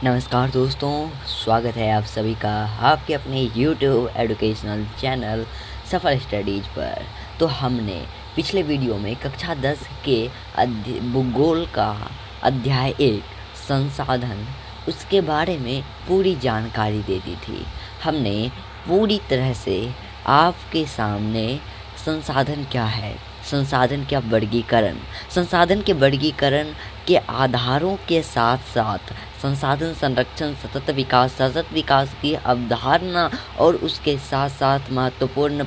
नमस्कार दोस्तों, स्वागत है आप सभी का आपके अपने YouTube एजुकेशनल चैनल सफल स्टडीज पर। तो हमने पिछले वीडियो में कक्षा 10 के भूगोल का अध्याय 1 संसाधन उसके बारे में पूरी जानकारी दे दी थी। हमने पूरी तरह से आपके सामने संसाधन क्या है, संसाधन संसाधन के वर्गीकरण के आधारों के साथ साथ संसाधन संरक्षण, सतत विकास की अवधारणा और उसके साथ साथ महत्वपूर्ण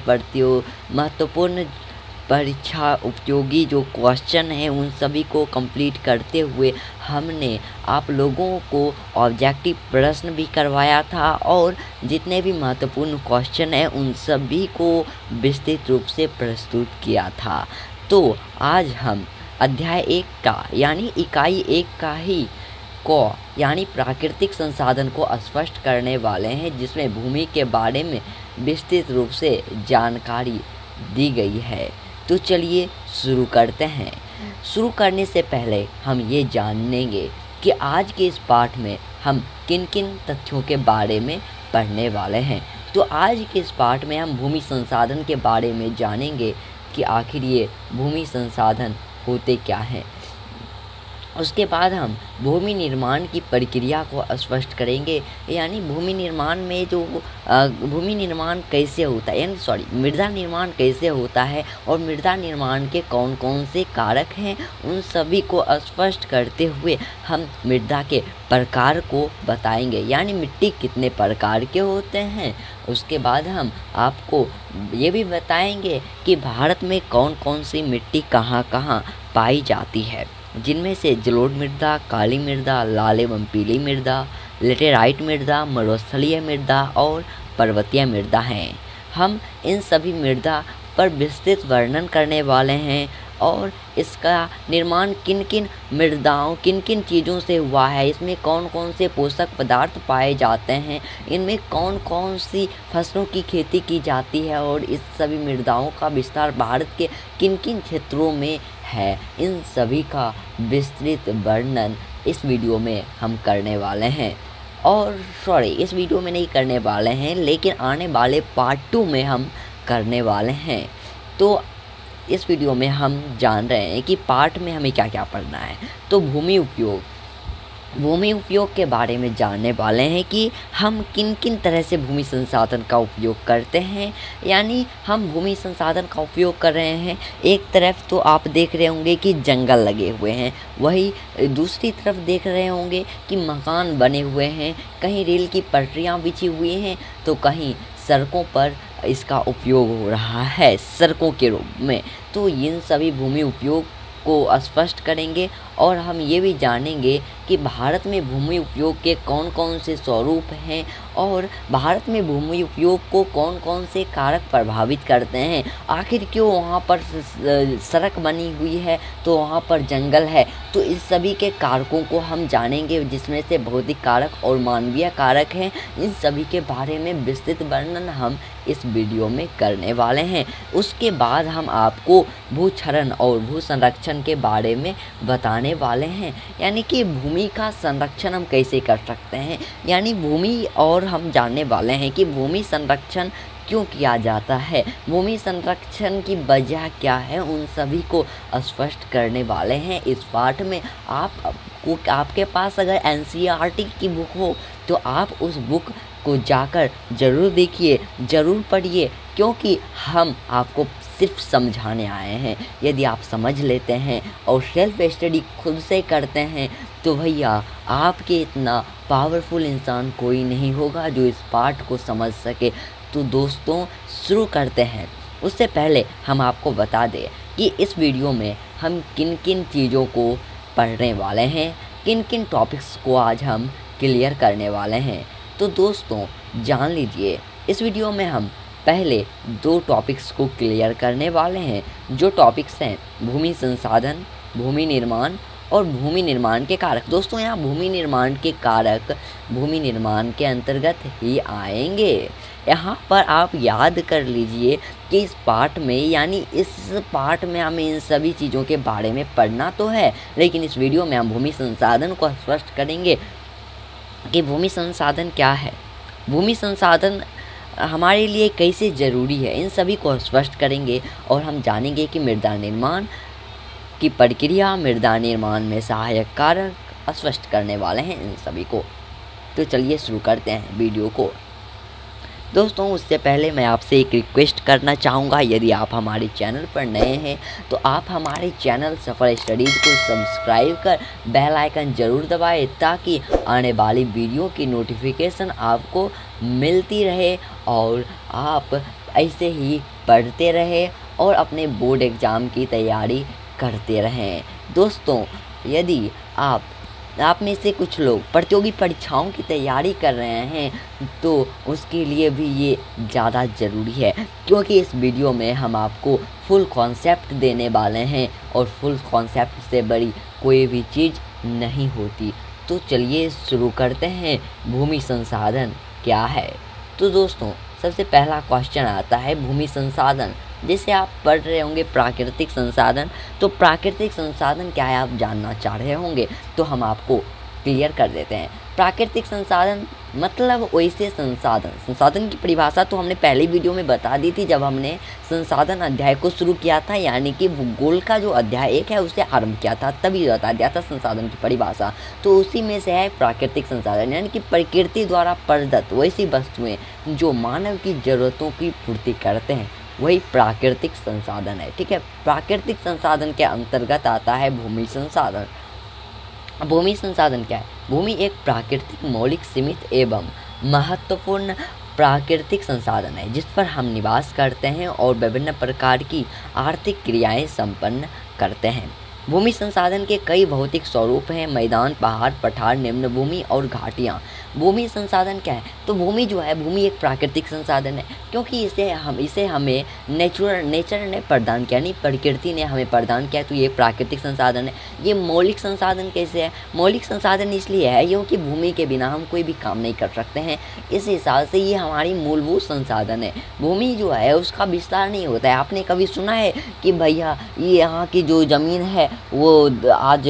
परीक्षा उपयोगी जो क्वेश्चन हैं उन सभी को कंप्लीट करते हुए हमने आप लोगों को ऑब्जेक्टिव प्रश्न भी करवाया था और जितने भी महत्वपूर्ण क्वेश्चन हैं उन सभी को विस्तृत रूप से प्रस्तुत किया था। तो आज हम अध्याय 1 का यानी इकाई 1 का ही यानी प्राकृतिक संसाधन को स्पष्ट करने वाले हैं, जिसमें भूमि के बारे में विस्तृत रूप से जानकारी दी गई है। तो चलिए शुरू करते हैं। शुरू करने से पहले हम ये जानेंगे कि आज के इस पाठ में हम किन किन तथ्यों के बारे में पढ़ने वाले हैं। तो आज के इस पाठ में हम भूमि संसाधन के बारे में जानेंगे कि आखिर ये भूमि संसाधन होते क्या हैं। उसके बाद हम भूमि निर्माण की प्रक्रिया को स्पष्ट करेंगे, यानी भूमि निर्माण कैसे होता है, यानी मृदा निर्माण कैसे होता है और मृदा निर्माण के कौन कौन से कारक हैं उन सभी को स्पष्ट करते हुए हम मृदा के प्रकार को बताएंगे, यानी मिट्टी कितने प्रकार के होते हैं। उसके बाद हम आपको ये भी बताएंगे कि भारत में कौन कौन सी मिट्टी कहाँ कहाँ पाई जाती है, जिनमें से जलोढ़ मृदा, काली मृदा, लाल एवं पीली मृदा, लेटेराइट मृदा, मरुस्थलीय मृदा और पर्वतीय मृदा हैं। हम इन सभी मृदा पर विस्तृत वर्णन करने वाले हैं और इसका निर्माण किन किन चीज़ों से हुआ है, इसमें कौन कौन से पोषक पदार्थ पाए जाते हैं, इनमें कौन कौन सी फसलों की खेती की जाती है और इस सभी मृदाओं का विस्तार भारत के किन किन क्षेत्रों में है, इन सभी का विस्तृत वर्णन इस वीडियो में हम करने वाले हैं। और इस वीडियो में नहीं करने वाले हैं, लेकिन आने वाले पार्ट 2 में हम करने वाले हैं। तो इस वीडियो में हम जान रहे हैं कि पार्ट में हमें क्या क्या पढ़ना है। तो भूमि उपयोग के बारे में जानने वाले हैं कि हम किन किन तरह से भूमि संसाधन का उपयोग करते हैं, यानी हम भूमि संसाधन का उपयोग कर रहे हैं। एक तरफ तो आप देख रहे होंगे कि जंगल लगे हुए हैं, वही दूसरी तरफ देख रहे होंगे कि मकान बने हुए हैं, कहीं रेल की पटरियाँ बिछी हुई हैं तो कहीं सड़कों पर इसका उपयोग हो रहा है सड़कों के रूप में। तो इन सभी भूमि उपयोग को स्पष्ट करेंगे और हम ये भी जानेंगे कि भारत में भूमि उपयोग के कौन कौन से स्वरूप हैं और भारत में भूमि उपयोग को कौन कौन से कारक प्रभावित करते हैं। आखिर क्यों वहाँ पर सड़क बनी हुई है तो वहाँ पर जंगल है। तो इस सभी के कारकों को हम जानेंगे, जिसमें से भौतिक कारक और मानवीय कारक हैं। इन सभी के बारे में विस्तृत वर्णन हम इस वीडियो में करने वाले हैं। उसके बाद हम आपको भूक्षरण और भू संरक्षण के बारे में बताने वाले हैं, यानी कि भूमि का संरक्षण हम कैसे कर सकते हैं, यानी भूमि और हम जानने वाले हैं कि भूमि संरक्षण क्यों किया जाता है, भूमि संरक्षण की वजह क्या है, उन सभी को स्पष्ट करने वाले हैं इस पाठ में। आपके पास अगर NCERT की बुक हो तो आप उस बुक को जाकर ज़रूर देखिए, ज़रूर पढ़िए, क्योंकि हम आपको सिर्फ समझाने आए हैं। यदि आप समझ लेते हैं और सेल्फ स्टडी खुद से करते हैं तो भैया आपके इतना पावरफुल इंसान कोई नहीं होगा जो इस पाठ को समझ सके। तो दोस्तों शुरू करते हैं। उससे पहले हम आपको बता दें कि इस वीडियो में हम किन किन चीज़ों को पढ़ने वाले हैं, किन किन टॉपिक्स को आज हम क्लियर करने वाले हैं। तो दोस्तों जान लीजिए, इस वीडियो में हम पहले 2 टॉपिक्स को क्लियर करने वाले हैं, जो टॉपिक्स हैं भूमि संसाधन, भूमि निर्माण और भूमि निर्माण के कारक। दोस्तों यहाँ भूमि निर्माण के कारक भूमि निर्माण के अंतर्गत ही आएंगे। यहाँ पर आप याद कर लीजिए कि इस पाठ में हमें इन सभी चीज़ों के बारे में पढ़ना तो है, लेकिन इस वीडियो में हम भूमि संसाधन को स्पष्ट करेंगे कि भूमि संसाधन क्या है, भूमि संसाधन हमारे लिए कैसे ज़रूरी है, इन सभी को स्पष्ट करेंगे और हम जानेंगे कि मृदा निर्माण की प्रक्रिया, मृदा निर्माण में सहायक कारक स्पष्ट करने वाले हैं इन सभी को। तो चलिए शुरू करते हैं वीडियो को। दोस्तों उससे पहले मैं आपसे एक रिक्वेस्ट करना चाहूँगा, यदि आप हमारे चैनल पर नए हैं तो आप हमारे चैनल सफल स्टडीज़ को सब्सक्राइब कर बेल आइकन ज़रूर दबाएं ताकि आने वाली वीडियो की नोटिफिकेशन आपको मिलती रहे और आप ऐसे ही पढ़ते रहें और अपने बोर्ड एग्ज़ाम की तैयारी करते रहें। दोस्तों यदि आप में से कुछ लोग प्रतियोगी परीक्षाओं की तैयारी कर रहे हैं तो उसके लिए भी ये ज़्यादा ज़रूरी है, क्योंकि इस वीडियो में हम आपको फुल कॉन्सेप्ट देने वाले हैं और फुल कॉन्सेप्ट से बड़ी कोई भी चीज़ नहीं होती। तो चलिए शुरू करते हैं, भूमि संसाधन क्या है। तो दोस्तों सबसे पहला क्वेश्चन आता है भूमि संसाधन। जैसे आप पढ़ रहे होंगे प्राकृतिक संसाधन, तो प्राकृतिक संसाधन क्या है आप जानना चाह रहे होंगे, तो हम आपको क्लियर कर देते हैं। प्राकृतिक संसाधन मतलब वैसे संसाधन की परिभाषा तो हमने पहली वीडियो में बता दी थी जब हमने संसाधन अध्याय को शुरू किया था, यानी कि भूगोल का जो अध्याय 1 है उससे आरंभ किया था, तभी बता दिया था संसाधन की परिभाषा। तो उसी में से है प्राकृतिक संसाधन, यानी कि प्रकृति द्वारा प्रदत्त वैसी वस्तुएं जो मानव की ज़रूरतों की पूर्ति करते हैं, वही प्राकृतिक संसाधन है। ठीक है, प्राकृतिक संसाधन के अंतर्गत आता है भूमि संसाधन। भूमि संसाधन क्या है? भूमि एक प्राकृतिक मौलिक सीमित एवं महत्वपूर्ण प्राकृतिक संसाधन है जिस पर हम निवास करते हैं और विभिन्न प्रकार की आर्थिक क्रियाएं संपन्न करते हैं। भूमि संसाधन के कई भौतिक स्वरूप हैं, मैदान, पहाड़, पठार, निम्न भूमि और घाटियाँ। भूमि संसाधन क्या है? तो भूमि जो है, भूमि एक प्राकृतिक संसाधन है, क्योंकि इसे हमें नेचर ने प्रदान किया, यानी प्रकृति ने हमें प्रदान किया, तो ये प्राकृतिक संसाधन है। ये मौलिक संसाधन कैसे है? मौलिक संसाधन इसलिए है क्योंकि भूमि के बिना हम कोई भी काम नहीं कर सकते हैं, इस हिसाब से ये हमारी मूलभूत संसाधन है। भूमि जो है उसका विस्तार नहीं होता है। आपने कभी सुना है कि भैया ये यहाँ की जो ज़मीन है वो आज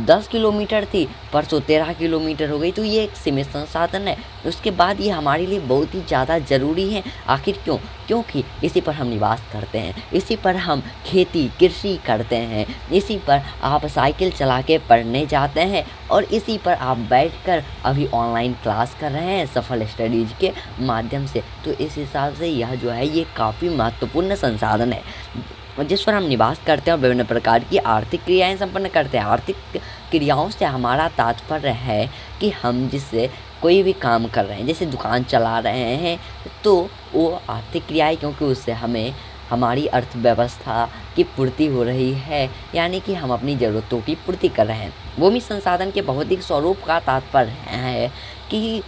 10 किलोमीटर थी, परसों 13 किलोमीटर हो गई, तो ये एक सीमित संसाधन है। उसके बाद ये हमारे लिए बहुत ही ज़्यादा ज़रूरी है। आखिर क्यों? क्योंकि इसी पर हम निवास करते हैं, इसी पर हम खेती कृषि करते हैं, इसी पर आप साइकिल चला के पढ़ने जाते हैं और इसी पर आप बैठकर अभी ऑनलाइन क्लास कर रहे हैं सफल स्टडीज़ के माध्यम से। तो इस हिसाब से यह जो है ये काफ़ी महत्वपूर्ण संसाधन है जिस पर हम निवास करते हैं और विभिन्न प्रकार की आर्थिक क्रियाएं संपन्न करते हैं। आर्थिक क्रियाओं से हमारा तात्पर्य है कि हम जिससे कोई भी काम कर रहे हैं, जैसे दुकान चला रहे हैं, तो वो आर्थिक क्रिया है, क्योंकि उससे हमें हमारी अर्थव्यवस्था की पूर्ति हो रही है, यानी कि हम अपनी ज़रूरतों की पूर्ति कर रहे हैं। भूमि संसाधन के भौतिक स्वरूप का तात्पर्य है कि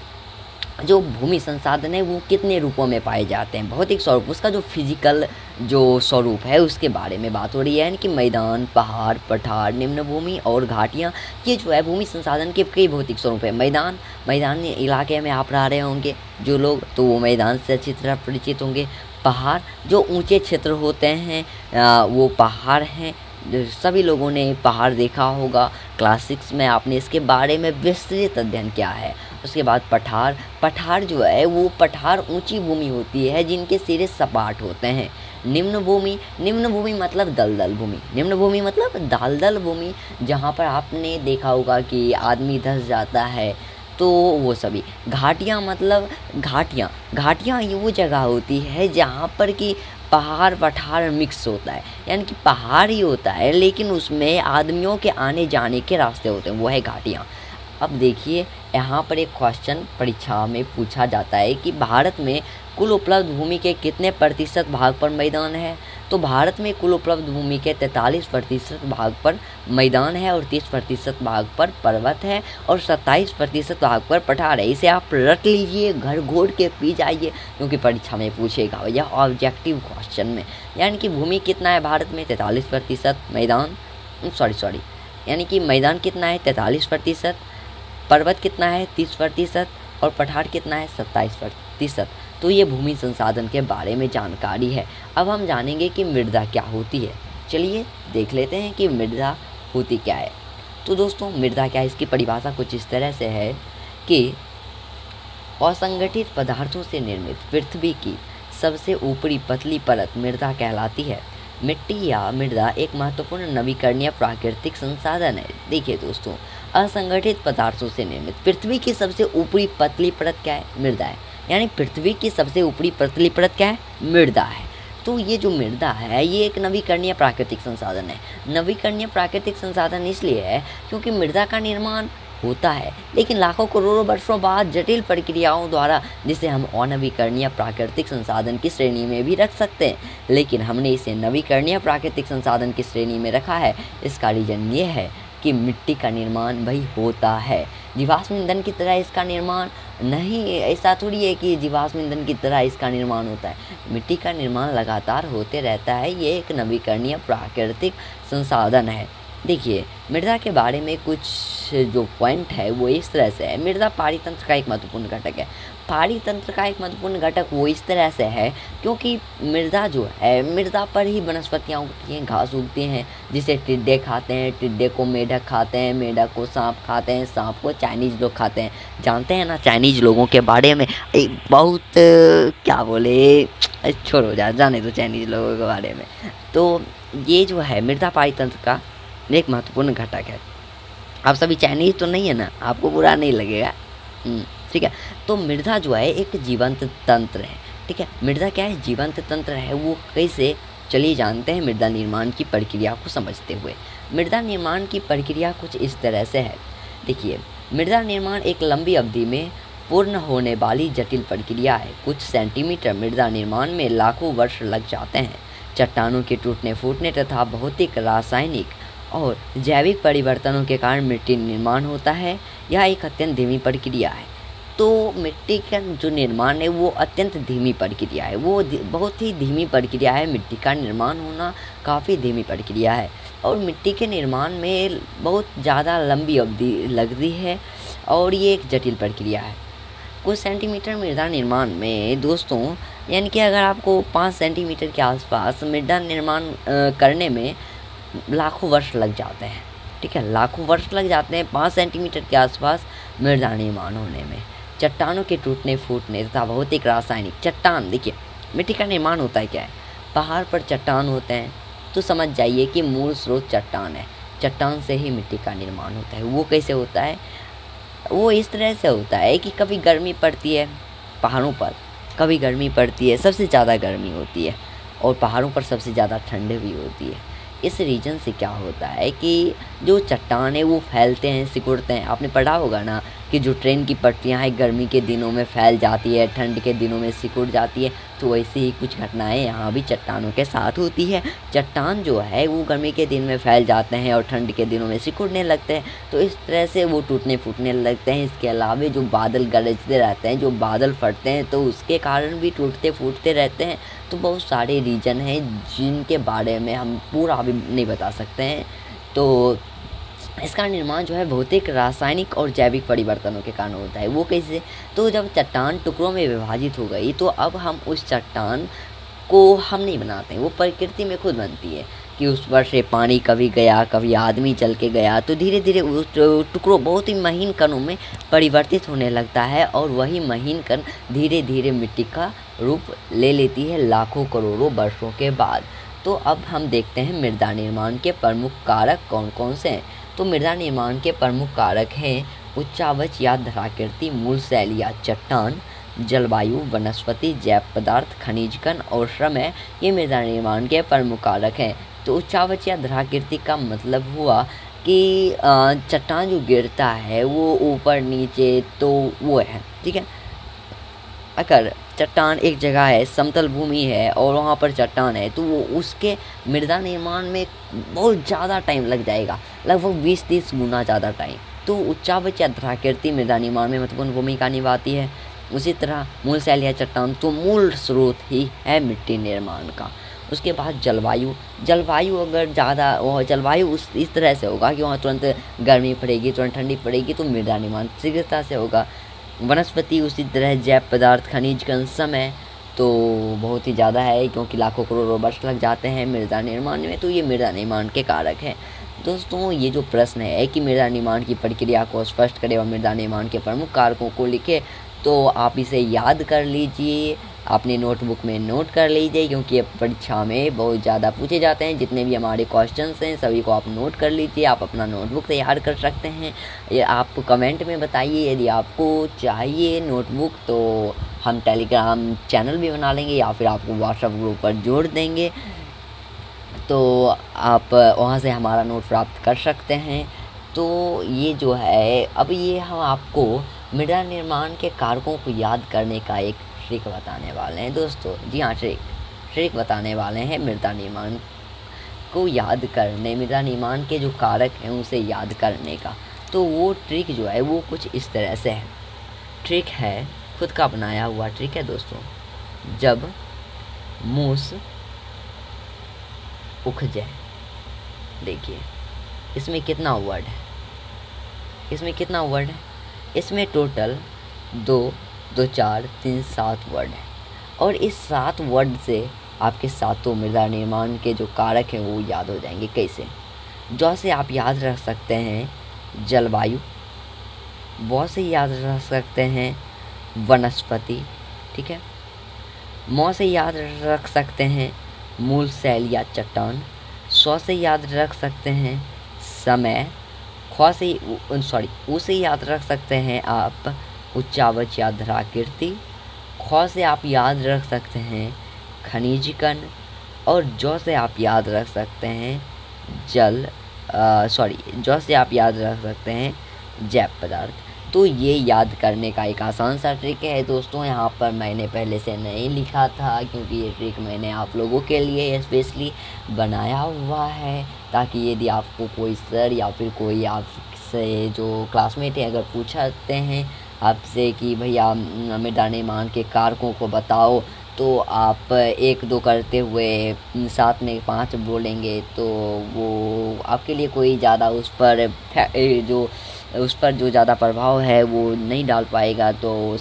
जो भूमि संसाधन है वो कितने रूपों में पाए जाते हैं। भौतिक स्वरूप, उसका जो फिजिकल जो स्वरूप है उसके बारे में बात हो रही है, यानी कि मैदान, पहाड़, पठार, निम्न भूमि और घाटियाँ, ये जो है भूमि संसाधन के कई भौतिक स्वरूप है। मैदान इलाके में आप रह रहे होंगे जो लोग, तो वो मैदान से अच्छी तरह परिचित होंगे। पहाड़ जो ऊंचे क्षेत्र होते हैं वो पहाड़ हैं। सभी लोगों ने पहाड़ देखा होगा, क्लासिक्स में आपने इसके बारे में विस्तृत अध्ययन किया है। उसके बाद पठार जो है वो पठार ऊंची भूमि होती है जिनके सिरे सपाट होते हैं। निम्न भूमि मतलब दलदल भूमि। निम्न भूमि मतलब दलदल भूमि, जहाँ पर आपने देखा होगा कि आदमी धंस जाता है, तो वो सभी। घाटियाँ मतलब घाटियाँ ये वो जगह होती है जहाँ पर कि पहाड़ पठार मिक्स होता है, यानी कि पहाड़ ही होता है लेकिन उसमें आदमियों के आने जाने के रास्ते होते हैं, वो है घाटियाँ। अब देखिए यहाँ पर एक क्वेश्चन परीक्षा में पूछा जाता है कि भारत में कुल उपलब्ध भूमि के कितने प्रतिशत भाग पर मैदान है? तो भारत में कुल उपलब्ध भूमि के 43% भाग पर मैदान है और 30% भाग पर पर्वत है और 27% भाग पर पठार है। इसे आप रट लीजिए, घर घोट के पी जाइए, क्योंकि परीक्षा में पूछेगा यह ऑब्जेक्टिव क्वेश्चन में। यानी कि भूमि कितना है भारत में? 43%। मैदान यानी कि मैदान कितना है? 43%। पर्वत कितना है? 30% और पठार कितना है? 27%। तो ये भूमि संसाधन के बारे में जानकारी है। अब हम जानेंगे कि मृदा क्या होती है। चलिए देख लेते हैं कि मृदा होती क्या है। तो दोस्तों मृदा क्या है, इसकी परिभाषा कुछ इस तरह से है कि असंगठित पदार्थों से निर्मित पृथ्वी की सबसे ऊपरी पतली परत मृदा कहलाती है। मिट्टी या मृदा एक महत्वपूर्ण नवीकरणीय प्राकृतिक संसाधन है। देखिए दोस्तों, असंगठित पदार्थों से निर्मित पृथ्वी की सबसे ऊपरी पतली परत क्या है? मृदा है। यानी पृथ्वी की सबसे ऊपरी पतली परत क्या है? मृदा है। तो ये जो मृदा है ये एक नवीकरणीय प्राकृतिक संसाधन है। नवीकरणीय प्राकृतिक संसाधन इसलिए है क्योंकि मृदा का निर्माण होता है, लेकिन लाखों करोड़ों वर्षों बाद जटिल प्रक्रियाओं द्वारा, जिसे हम अनवीकरणीय प्राकृतिक संसाधन की श्रेणी में भी रख सकते हैं, लेकिन हमने इसे नवीकरणीय प्राकृतिक संसाधन की श्रेणी में रखा है। इसका रीजन ये है कि मिट्टी का निर्माण भाई होता है। जीवाश्म ईंधन की तरह इसका निर्माण नहीं, ऐसा थोड़ी है कि जीवाश्म ईंधन की तरह इसका निर्माण होता है। मिट्टी का निर्माण लगातार होते रहता है। ये एक नवीकरणीय प्राकृतिक संसाधन है। देखिए, मृदा के बारे में कुछ जो पॉइंट है वो इस तरह से है। मृदा पारितंत्र का एक महत्वपूर्ण घटक है। पारितंत्र का एक महत्वपूर्ण घटक वो इस तरह से है क्योंकि मृदा जो है, मृदा पर ही वनस्पतियाँ उगती हैं, घास उगती हैं, जिसे टिड्डे खाते हैं, टिड्डे को मेढक खाते हैं, मेढक को सांप खाते हैं, सांप को चाइनीज़ लोग खाते हैं। जानते हैं ना चाइनीज़ लोगों के बारे में? एक बहुत क्या बोले, छोड़ो जाने दो चाइनीज़ लोगों के बारे में। तो ये जो है मृदा पारितंत्र का एक महत्वपूर्ण घटक है। आप सभी चाइनीज़ तो नहीं है ना, आपको बुरा नहीं लगेगा, ठीक है। तो मृदा जो है एक जीवंत तंत्र है, ठीक है। मृदा क्या है? जीवंत तंत्र है। वो कैसे, चलिए जानते हैं मृदा निर्माण की प्रक्रिया को समझते हुए। मृदा निर्माण की प्रक्रिया कुछ इस तरह से है। देखिए, मृदा निर्माण एक लंबी अवधि में पूर्ण होने वाली जटिल प्रक्रिया है। कुछ सेंटीमीटर मृदा निर्माण में लाखों वर्ष लग जाते हैं। चट्टानों के टूटने फूटने तथा भौतिक, रासायनिक और जैविक परिवर्तनों के कारण मिट्टी निर्माण होता है। यह एक अत्यंत धीमी प्रक्रिया है। तो मिट्टी का जो निर्माण है वो अत्यंत धीमी प्रक्रिया है। वो बहुत ही धीमी प्रक्रिया है। मिट्टी का निर्माण होना काफ़ी धीमी प्रक्रिया है और मिट्टी के निर्माण में बहुत ज़्यादा लंबी अवधि लगती है और ये एक जटिल प्रक्रिया है। कुछ सेंटीमीटर मृदा निर्माण में दोस्तों, यानी कि अगर आपको 5 सेंटीमीटर के आसपास मृदा निर्माण करने में लाखों वर्ष लग जाते हैं, ठीक है। लाखों वर्ष लग जाते हैं 5 सेंटीमीटर के आसपास मृदा निर्माण होने में। चट्टानों के टूटने फूटने तथा भौतिक, रासायनिक, चट्टान, देखिए मिट्टी का निर्माण होता है क्या है? पहाड़ पर चट्टान होते हैं तो समझ जाइए कि मूल स्रोत चट्टान है। चट्टान से ही मिट्टी का निर्माण होता है। वो कैसे होता है? वो इस तरह से होता है कि कभी गर्मी पड़ती है पहाड़ों पर, कभी गर्मी पड़ती है, सबसे ज़्यादा गर्मी होती है और पहाड़ों पर सबसे ज़्यादा ठंड भी होती है। इस रीजन से क्या होता है कि जो चट्टान है वो फैलते हैं, सिकुड़ते हैं। आपने पढ़ा होगा ना कि जो ट्रेन की पटरियां हैं गर्मी के दिनों में फैल जाती है, ठंड के दिनों में सिकुड़ जाती है। तो वैसे ही कुछ घटनाएं यहाँ भी चट्टानों के साथ होती है। चट्टान जो है वो गर्मी के दिन में फैल जाते हैं और ठंड के दिनों में सिकुड़ने लगते हैं। तो इस तरह से वो टूटने फूटने लगते हैं। इसके अलावा जो बादल गरजते रहते हैं, जो बादल फटते हैं, तो उसके कारण भी टूटते फूटते रहते हैं। तो बहुत सारे रीजन हैं जिनके बारे में हम पूरा अभी नहीं बता सकते हैं। तो इसका निर्माण जो है भौतिक, रासायनिक और जैविक परिवर्तनों के कारण होता है। वो कैसे? तो जब चट्टान टुकड़ों में विभाजित हो गई तो अब हम उस चट्टान को हम नहीं बनाते हैं, वो प्रकृति में खुद बनती है कि उस पर से पानी कभी गया, कभी आदमी चल के गया, तो धीरे धीरे उस टुकड़ों बहुत ही महीन कणों में परिवर्तित होने लगता है और वही महीन कण धीरे धीरे मिट्टी का रूप ले लेती है लाखों करोड़ों वर्षों के बाद। तो अब हम देखते हैं मृदा निर्माण के प्रमुख कारक कौन कौन से हैं। तो मृदा निर्माण के प्रमुख कारक हैं उच्चावच या धराकृति, मूल शैल या चट्टान, जलवायु, वनस्पति, जैव पदार्थ, खनिज कण और समय। ये मृदा निर्माण के प्रमुख कारक हैं। तो उच्चावच या धराकृति का मतलब हुआ कि चट्टान जो गिरता है वो ऊपर नीचे, तो वो है, ठीक है। अगर चट्टान एक जगह है, समतल भूमि है और वहाँ पर चट्टान है, तो वो उसके मृदा निर्माण में बहुत ज़्यादा टाइम लग जाएगा, लगभग 20-30 गुना ज़्यादा टाइम। तो उच्चावच या धराकृति मृदा निर्माण में महत्वपूर्ण भूमिका निभाती है। उसी तरह मूल शैल या चट्टान तो मूल स्रोत ही है मिट्टी निर्माण का। उसके बाद जलवायु, जलवायु अगर ज़्यादा जलवायु इस तरह से होगा कि वहाँ तुरंत गर्मी पड़ेगी, तुरंत ठंडी पड़ेगी, तो मृदा निर्माण शीघ्रता से होगा। वनस्पति उसी तरह, जैव पदार्थ, खनिज कण, समय तो बहुत ही ज़्यादा है क्योंकि लाखों करोड़ों वर्ष लग जाते हैं मृदा निर्माण में। तो ये मृदा निर्माण के कारक हैं। दोस्तों ये जो प्रश्न है कि मृदा निर्माण की प्रक्रिया को स्पष्ट करें और मृदा निर्माण के प्रमुख कारकों को लिखे, तो आप इसे याद कर लीजिए, अपने नोटबुक में नोट कर लीजिए, क्योंकि ये परीक्षा में बहुत ज़्यादा पूछे जाते हैं। जितने भी हमारे क्वेश्चंस हैं सभी को आप नोट कर लीजिए। आप अपना नोटबुक तैयार कर सकते हैं। ये आप कमेंट में बताइए, यदि आपको चाहिए नोटबुक तो हम टेलीग्राम चैनल भी बना लेंगे या फिर आपको व्हाट्सएप ग्रुप पर जोड़ देंगे, तो आप वहाँ से हमारा नोट प्राप्त कर सकते हैं। तो ये जो है, अब ये हम आपको मृदा निर्माण के कारकों को याद करने का एक ट्रिक बताने वाले हैं दोस्तों। जी हाँ, ट्रिक बताने वाले हैं मृदा निर्माण को याद करने, मृदा निर्माण के जो कारक हैं उसे याद करने का। तो वो ट्रिक जो है वो कुछ इस तरह से है। ट्रिक है, खुद का बनाया हुआ ट्रिक है दोस्तों। जब मूस उख जाए, देखिए इसमें कितना वर्ड है, इसमें टोटल 2 2 4 3 7 वर्ड है। और इस 7 वर्ड से आपके सातों मृदा निर्माण के जो कारक हैं वो याद हो जाएंगे। कैसे? जैसे आप याद रख सकते हैं जलवायु, बहुत से याद रख सकते हैं वनस्पति, ठीक है। मौ से याद रख सकते हैं मूल शैल या चट्टान। सौ से याद रख सकते हैं समय। उ से याद रख सकते हैं आप उच्चावच या धराकृति। ख से आप याद रख सकते हैं खनिज कण। और जौ से आप याद रख सकते हैं जौ से आप याद रख सकते हैं जैव पदार्थ। तो ये याद करने का एक आसान सा ट्रिक है दोस्तों। यहाँ पर मैंने पहले से नहीं लिखा था, क्योंकि ये ट्रिक मैंने आप लोगों के लिए स्पेशली बनाया हुआ है, ताकि यदि आपको कोई सर या फिर कोई आपसे जो क्लासमेट है अगर पूछते हैं आपसे कि भैया मृदा निर्माण के कारकों को बताओ, तो आप 1 2 करते हुए साथ में 5 बोलेंगे, तो वो आपके लिए कोई ज़्यादा उस पर जो ज़्यादा प्रभाव है वो नहीं डाल पाएगा। तो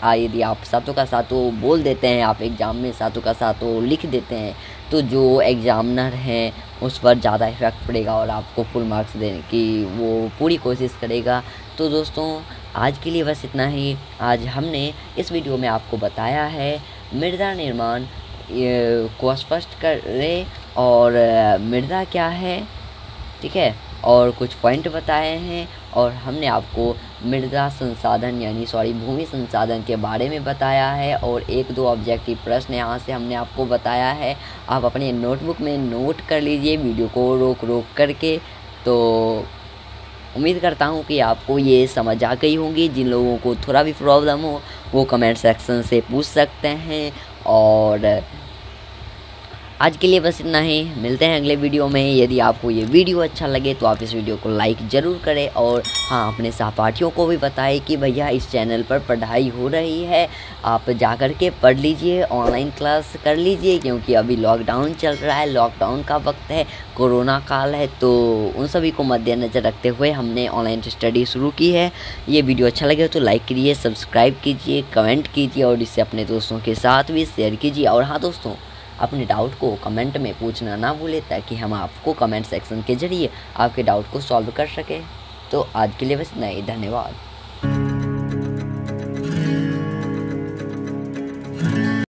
यदि आप सातों का सातों बोल देते हैं, आप एग्ज़ाम में सातों का सातों लिख देते हैं, तो जो एग्ज़ामिनर हैं उस पर ज़्यादा इफ़ेक्ट पड़ेगा और आपको फुल मार्क्स देने की वो पूरी कोशिश करेगा। तो दोस्तों आज के लिए बस इतना ही। आज हमने इस वीडियो में आपको बताया है मृदा निर्माण को स्पष्ट करें और मृदा क्या है, ठीक है, और कुछ पॉइंट बताए हैं। और हमने आपको मृदा संसाधन भूमि संसाधन के बारे में बताया है, और 1 2 ऑब्जेक्टिव प्रश्न यहाँ से हमने आपको बताया है। आप अपने नोटबुक में नोट कर लीजिए वीडियो को रोक करके। तो उम्मीद करता हूँ कि आपको ये समझ आ गई होंगी। जिन लोगों को थोड़ा भी प्रॉब्लम हो वो कमेंट सेक्शन से पूछ सकते हैं। और आज के लिए बस इतना ही, मिलते हैं अगले वीडियो में। यदि आपको ये वीडियो अच्छा लगे तो आप इस वीडियो को लाइक ज़रूर करें, और हाँ, अपने सहपाठियों को भी बताएं कि भैया इस चैनल पर पढ़ाई हो रही है, आप जा कर के पढ़ लीजिए, ऑनलाइन क्लास कर लीजिए, क्योंकि अभी लॉकडाउन चल रहा है, लॉकडाउन का वक्त है, कोरोना काल है। तो उन सभी को मद्देनज़र रखते हुए हमने ऑनलाइन स्टडी शुरू की है। ये वीडियो अच्छा लगे तो लाइक कीजिए, सब्सक्राइब कीजिए, कमेंट कीजिए, और इसे अपने दोस्तों के साथ भी शेयर कीजिए। और हाँ दोस्तों, अपने डाउट को कमेंट में पूछना ना भूलें, ताकि हम आपको कमेंट सेक्शन के ज़रिए आपके डाउट को सॉल्व कर सकें। तो आज के लिए बस इतना ही, धन्यवाद।